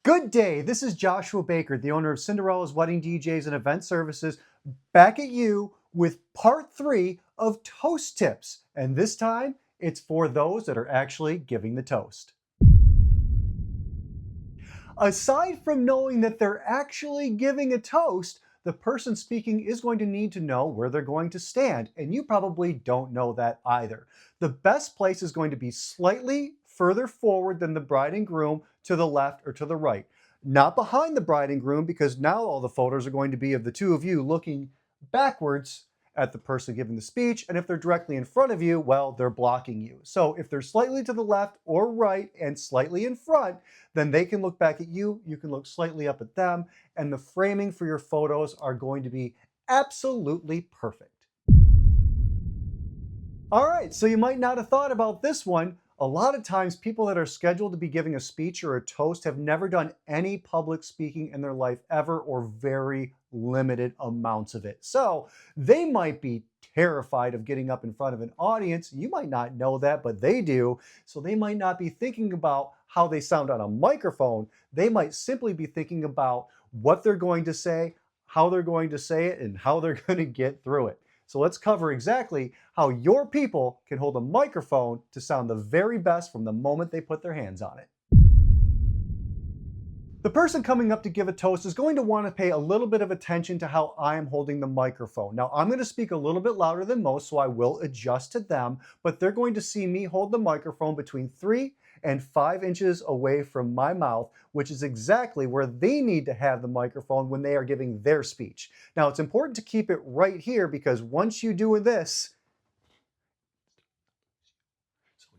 Good day. This is Joshua Baker, the owner of Cinderella's Wedding DJs and Event Services, back at you with part 3 of toast tips. And this time, it's for those that are actually giving the toast. Aside from knowing that they're actually giving a toast, the person speaking is going to need to know where they're going to stand, and you probably don't know that either. The best place is going to be slightly further forward than the bride and groom, to the left or to the right. Not behind the bride and groom, because now all the photos are going to be of the two of you looking backwards at the person giving the speech, and if they're directly in front of you, well, they're blocking you. So if they're slightly to the left or right and slightly in front, then they can look back at you, you can look slightly up at them, and the framing for your photos are going to be absolutely perfect. All right, so you might not have thought about this one. A lot of times people that are scheduled to be giving a speech or a toast have never done any public speaking in their life ever, or very limited amounts of it. So they might be terrified of getting up in front of an audience. You might not know that, but they do. So they might not be thinking about how they sound on a microphone. They might simply be thinking about what they're going to say, how they're going to say it, and how they're going to get through it. So let's cover exactly how your people can hold a microphone to sound the very best from the moment they put their hands on it. The person coming up to give a toast is going to want to pay a little bit of attention to how I am holding the microphone. Now, I'm going to speak a little bit louder than most, so I will adjust to them, but they're going to see me hold the microphone between 3 and 5 inches away from my mouth, which is exactly where they need to have the microphone when they are giving their speech. Now, it's important to keep it right here, because once you do this,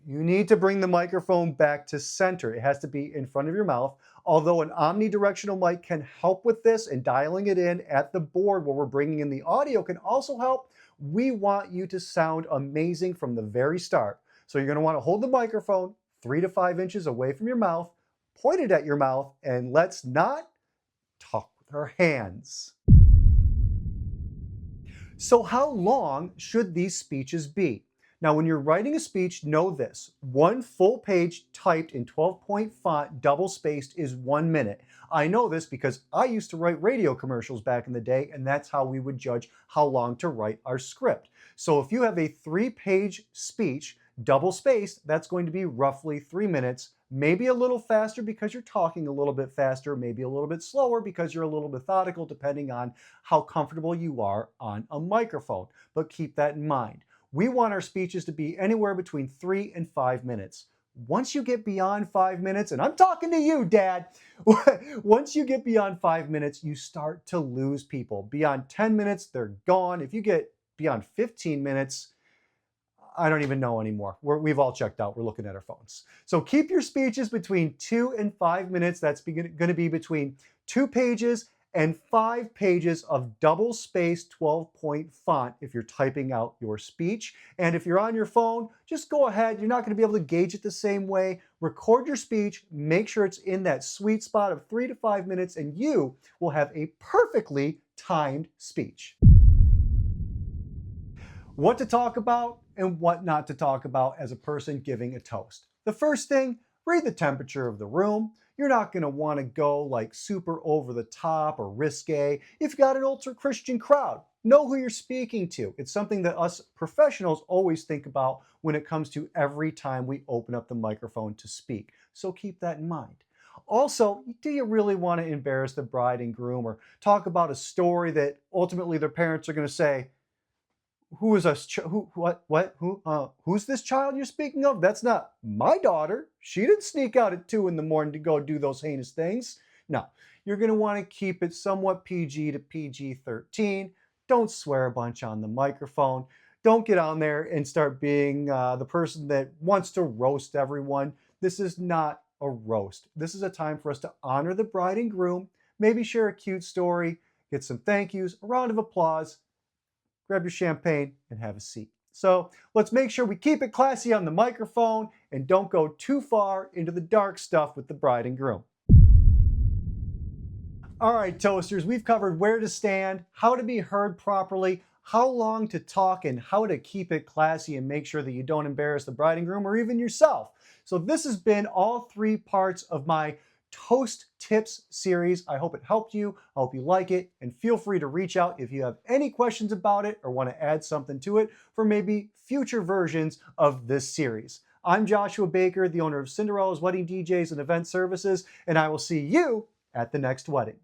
you need to bring the microphone back to center. It has to be in front of your mouth. Although an omnidirectional mic can help with this, and dialing it in at the board where we're bringing in the audio can also help, we want you to sound amazing from the very start. So you're going to want to hold the microphone 3 to 5 inches away from your mouth, pointed at your mouth, and let's not talk with our hands. So how long should these speeches be? Now, when you're writing a speech, know this: one full page typed in 12-point font, double spaced, is 1 minute. I know this because I used to write radio commercials back in the day, and that's how we would judge how long to write our script. So if you have a 3-page speech, double spaced, that's going to be roughly 3 minutes, maybe a little faster because you're talking a little bit faster, maybe a little bit slower because you're a little methodical, depending on how comfortable you are on a microphone. But keep that in mind. We want our speeches to be anywhere between 3 and 5 minutes. Once you get beyond 5 minutes, and I'm talking to you, Dad, once you get beyond 5 minutes, you start to lose people. Beyond 10 minutes, they're gone. If you get beyond 15 minutes, I don't even know anymore. We've all checked out. We're looking at our phones. So keep your speeches between 2 and 5 minutes. That's going to be between 2 pages and 5 pages of double-spaced 12-point font if you're typing out your speech. And if you're on your phone, just go ahead. You're not going to be able to gauge it the same way. Record your speech. Make sure it's in that sweet spot of 3 to 5 minutes, and you will have a perfectly timed speech. What to talk about and what not to talk about as a person giving a toast. The first thing, read the temperature of the room. You're not going to want to go like super over the top or risque. If you've got an ultra-Christian crowd, know who you're speaking to. It's something that us professionals always think about when it comes to every time we open up the microphone to speak. So keep that in mind. Also, do you really want to embarrass the bride and groom or talk about a story that ultimately their parents are going to say, who's this child you're speaking of? That's not my daughter. She didn't sneak out at 2 in the morning to go do those heinous things. No, you're going to want to keep it somewhat PG to PG-13. Don't swear a bunch on the microphone. Don't get on there and start being the person that wants to roast everyone. This is not a roast. This is a time for us to honor the bride and groom, maybe share a cute story, get some thank yous, a round of applause, grab your champagne, and have a seat. So let's make sure we keep it classy on the microphone and don't go too far into the dark stuff with the bride and groom. All right, toasters, we've covered where to stand, how to be heard properly, how long to talk, and how to keep it classy and make sure that you don't embarrass the bride and groom or even yourself. So this has been all 3 parts of my toast tips series. I hope it helped you. I hope you like it, and feel free to reach out if you have any questions about it or want to add something to it for maybe future versions of this series. I'm Joshua Baker, the owner of Cinderella's Wedding DJs and Event Services, and I will see you at the next wedding.